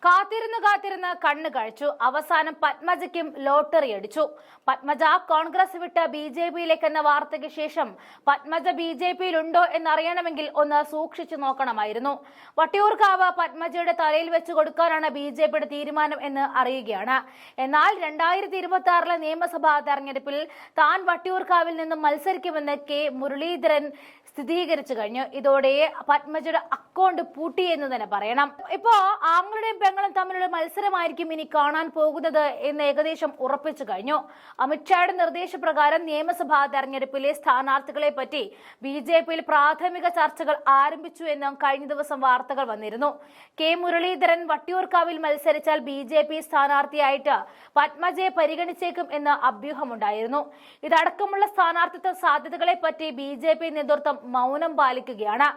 കാത്തിരുന്ന് കണ്ണു കഴിച്ചു. അവസാനം പത്മജയ്ക്കും ലോട്ടറി അടിച്ചു. പത്മജ കോൺഗ്രസ് വിട്ട് BJP-യിലേക്ക് എന്ന വാർത്തയ്ക്ക് ശേഷം പത്മജ BJP-യിലുണ്ടോ എന്നറിയണമെങ്കിൽ ഒന്ന് സൂക്ഷിച്ചു നോക്കണമായിരുന്നു. വട്ടിയൂർക്കാവ് പത്മജയുടെ തലയിൽ വെച്ച് കൊടുക്കാനാണ് BJP-യുടെ തീരുമാനം എന്ന് അറിയുകയാണ്. എന്നാൽ 2026 നിയമസഭാ തെരഞ്ഞെടുപ്പിൽ താൻ വട്ടിയൂർക്കാവിൽ നിന്നും മത്സരിക്കുമെന്ന് K. മുരളീധരൻ സ്ഥിരീകരിച്ചു കഴിഞ്ഞു. ഇതോടെ പത്മജയുടെ അക്കൗണ്ട് പൂട്ടി എന്ന് തന്നെ പറയണം. ഇപ്പോ ആങ്ങളുടെയും പെങ്ങളും തമ്മിലുള്ള മത്സരമായിരിക്കും ഇനി കാണാൻ പോകുന്നത് എന്ന് ഏകദേശം ഉറപ്പിച്ചു കഴിഞ്ഞു. അമിത്ഷായുടെ നിർദ്ദേശപ്രകാരം നിയമസഭാ തെരഞ്ഞെടുപ്പിലെ സ്ഥാനാർത്ഥികളെ പറ്റി BJP-യിൽ പ്രാഥമിക ചർച്ചകൾ ആരംഭിച്ചു എന്നും കഴിഞ്ഞ ദിവസം വാർത്തകൾ വന്നിരുന്നു. K. മുരളീധരൻ വട്ടിയൂർക്കാവിൽ മത്സരിച്ചാൽ BJP സ്ഥാനാർത്ഥിയായിട്ട് പത്മജയെ പരിഗണിച്ചേക്കും എന്ന അഭ്യൂഹമുണ്ടായിരുന്നു. ഇതടക്കമുള്ള സ്ഥാനാർത്ഥിത്വ സാധ്യതകളെ പറ്റി BJP നേതൃത്വം മൗനം പാലിക്കുകയാണ്.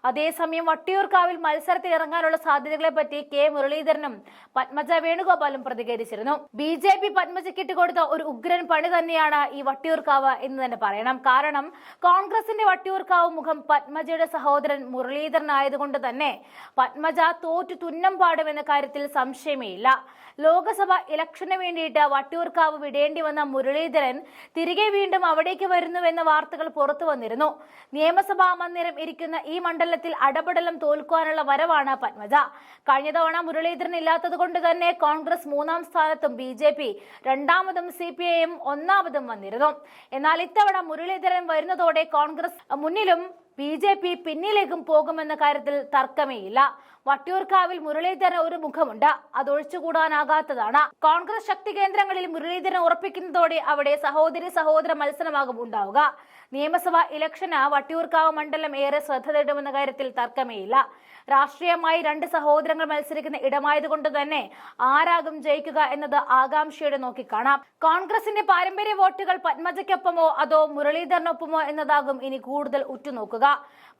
അതേസമയം വട്ടിയൂർക്കാവിൽ മത്സരത്തിൽ ഇറങ്ങാനുള്ള സാധ്യതകളെ പറ്റി K. മുരളീധരനും പത്മജ വേണുഗോപാലും പ്രതികരിച്ചിരുന്നു. BJP പത്മജയ്ക്ക് ഇട്ടുകൊടുത്ത ഒരു ഉഗ്രൻ പണി തന്നെയാണ് ഈ വട്ടിയൂർക്കാവ് എന്ന് തന്നെ പറയണം. കാരണം കോൺഗ്രസിന്റെ വട്ടിയൂർക്കാവ് മുഖം പത്മജയുടെ സഹോദരൻ മുരളീധരൻ ആയതുകൊണ്ട് തന്നെ പത്മജ തോറ്റു തുന്നം പാടുമെന്ന കാര്യത്തിൽ സംശയമേ ഇല്ല. ലോക്സഭ ഇലക്ഷന് വേണ്ടിയിട്ട് വട്ടിയൂർക്കാവ് വിടേണ്ടി വന്ന മുരളീധരൻ തിരികെ വീണ്ടും അവിടേക്ക് വരുന്നുവെന്ന വാർത്തകൾ പുറത്തു വന്നിരുന്നു. നിയമസഭാ മന്ദിരം ഇരിക്കുന്ന ഈ മണ്ഡലത്തിൽ അടപടലം തോൽക്കുവാനുള്ള വരവാണ് പത്മജ. കഴിഞ്ഞ തവണ മുരളീധരൻ ഇല്ലാത്തത് കൊണ്ട് തന്നെ കോൺഗ്രസ് 3-ാം സ്ഥാനത്തും BJP 2-മതും CPIM 1-മതും വന്നിരുന്നു. എന്നാൽ ഇത്തവണ മുരളീധരൻ വരുന്നതോടെ കോൺഗ്രസ് മുന്നിലും BJP പിന്നിലേക്കും പോകുമെന്ന കാര്യത്തിൽ തർക്കമേയില്ല. വട്ടിയൂർക്കാവിൽ മുരളീധരന് ഒരു മുഖമുണ്ട്, അതൊഴിച്ചുകൂടാനാകാത്തതാണ്. കോൺഗ്രസ് ശക്തി കേന്ദ്രങ്ങളിൽ മുരളീധരൻ ഉറപ്പിക്കുന്നതോടെ അവിടെ സഹോദര മത്സരമാകും ഉണ്ടാവുക. നിയമസഭാ ഇലക്ഷന് വട്ടിയൂർക്കാവ് മണ്ഡലം ഏറെ ശ്രദ്ധ നേടുമെന്ന കാര്യത്തിൽ തർക്കമേയില്ല. രാഷ്ട്രീയമായി 2 സഹോദരങ്ങൾ മത്സരിക്കുന്ന ഇടമായതുകൊണ്ട് തന്നെ ആരാകും ജയിക്കുക എന്നത് ആകാംക്ഷയോടെ നോക്കിക്കാണാം. കോൺഗ്രസിന്റെ പാരമ്പര്യ വോട്ടുകൾ പത്മജയ്ക്കൊപ്പമോ അതോ മുരളീധരനൊപ്പമോ എന്നതാകും ഇനി കൂടുതൽ ഉറ്റുനോക്കുക.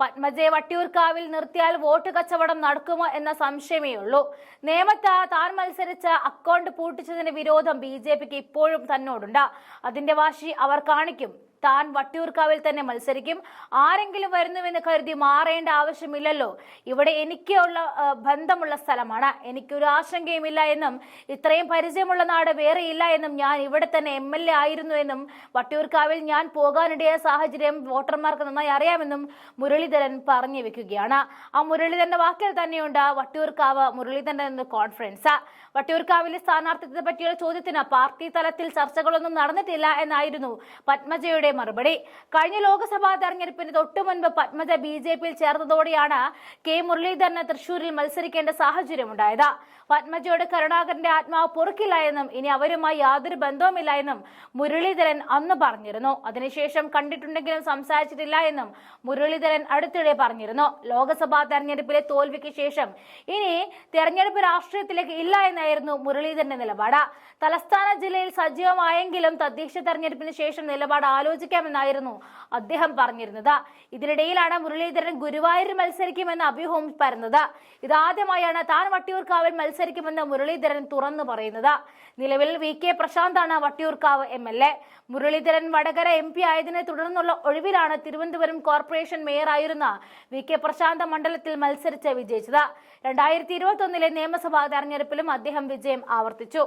പത്മജയെ വട്ടിയൂർക്കാവിൽ നിർത്തിയാൽ വോട്ട് കച്ചവടം നടക്കുമോ എന്ന സംശയമേ ഉള്ളൂ. നേമത്ത് താൻ മത്സരിച്ച അക്കൗണ്ട് പൂട്ടിച്ചതിന്റെ വിരോധം BJP-ക്ക് ഇപ്പോഴും തന്നോടുണ്ട്. അതിന്റെ വാശി അവർ കാണിക്കും. താൻ വട്ടിയൂർക്കാവിൽ തന്നെ മത്സരിക്കും. ആരെങ്കിലും വരുന്നുവെന്ന് കരുതി മാറേണ്ട ആവശ്യമില്ലല്ലോ. ഇവിടെ എനിക്കുള്ള ബന്ധമുള്ള സ്ഥലമാണ്, എനിക്കൊരു ആശങ്കയുമില്ല എന്നും ഇത്രയും പരിചയമുള്ള നാട് വേറെ ഇല്ല എന്നും ഞാൻ ഇവിടെ തന്നെ MLA ആയിരുന്നു എന്നും വട്ടിയൂർക്കാവിൽ ഞാൻ പോകാനിടയായ സാഹചര്യം വോട്ടർമാർക്ക് നന്നായി അറിയാമെന്നും മുരളീധരൻ പറഞ്ഞു വെക്കുകയാണ്. ആ മുരളീധരന്റെ വാക്കിൽ തന്നെയുണ്ട് വട്ടിയൂർക്കാവ് മുരളീധരന്റെ കോൺഫറൻസ്. വട്ടിയൂർക്കാവിലെ സ്ഥാനാർത്ഥിത്വത്തെ പറ്റിയുള്ള ചോദ്യത്തിന് പാർട്ടി തലത്തിൽ ചർച്ചകളൊന്നും നടന്നിട്ടില്ല എന്നായിരുന്നു പത്മജയുടെ മറുപടി. കഴിഞ്ഞ ലോക്സഭാ തെരഞ്ഞെടുപ്പിന് തൊട്ടു മുൻപ് പത്മജ BJP-യിൽ ചേർന്നതോടെയാണ് K. മുരളീധരന് തൃശൂരിൽ മത്സരിക്കേണ്ട സാഹചര്യമുണ്ടായത്. പത്മജയോട് കരുണാകരന്റെ ആത്മാവ് പൊറുക്കില്ല എന്നും ഇനി അവരുമായി യാതൊരു ബന്ധവുമില്ല എന്നും മുരളീധരൻ അന്ന് പറഞ്ഞിരുന്നു. അതിനുശേഷം കണ്ടിട്ടുണ്ടെങ്കിലും സംസാരിച്ചിട്ടില്ല എന്നും മുരളീധരൻ അടുത്തിടെ പറഞ്ഞിരുന്നു. ലോക്സഭാ തെരഞ്ഞെടുപ്പിലെ തോൽവിക്ക് ശേഷം ഇനി തെരഞ്ഞെടുപ്പ് രാഷ്ട്രീയത്തിലേക്ക് ഇല്ല എന്നായിരുന്നു മുരളീധരന്റെ നിലപാട്. തലസ്ഥാന ജില്ലയിൽ സജീവമായെങ്കിലും തദ്ദേശ തെരഞ്ഞെടുപ്പിന് ശേഷം നിലപാട് ആലോചിക്കാമെന്നായിരുന്നു അദ്ദേഹം പറഞ്ഞിരുന്നത്. ഇതിനിടയിലാണ് മുരളീധരൻ ഗുരുവായൂരിൽ മത്സരിക്കുമെന്ന അഭ്യൂഹവും പരന്നത്. ഇതാദ്യമായാണ് താൻ വട്ടിയൂർക്കാവിൽ മത്സരിക്കുമെന്ന് മുരളീധരൻ തുറന്നു പറയുന്നത്. നിലവിൽ VK പ്രശാന്താണ് Vattiyoorkavu MLA. Muraleedharan Vadakara MP ആയതിനെ തുടർന്നുള്ള ഒഴിവിലാണ് തിരുവനന്തപുരം കോർപ്പറേഷൻ മേയറായിരുന്ന VK പ്രശാന്ത മണ്ഡലത്തിൽ മത്സരിച്ച് വിജയിച്ചത്. 2021 നിയമസഭാ തെരഞ്ഞെടുപ്പിലും അദ്ദേഹം വിജയം ആവർത്തിച്ചു.